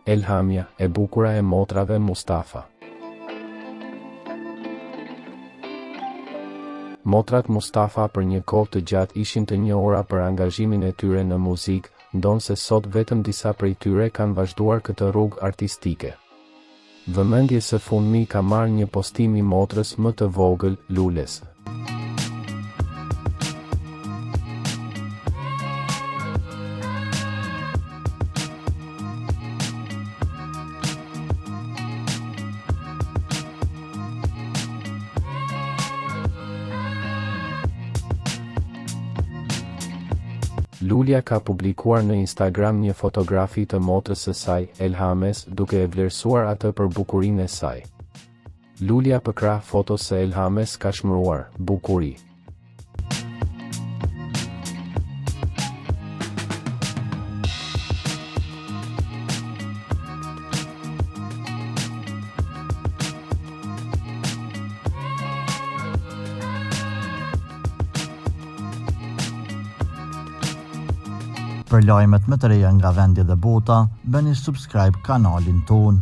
Elhamja, e bukura e motrave Mustafa. Motrat Mustafa për një kohë të gjatë ishin të njohura për angazhimin e tyre në muzikë, ndonse sot vetëm disa prej tyre kanë vazhduar këtë rrugë artistike. Vëmendje së fundmi ka marrë një postim i motrës më të vogël, Lules. Lulja ka publikuar në Instagram një fotografi të motrës së saj, Elhames, duke e vlerësuar atë për bukurinë e saj. Lulja pëkrah fotos së Elhames ka shmëruar, bukuri. Për lajmet më të reja nga vendi dhe bota, bëni subscribe kanalin ton.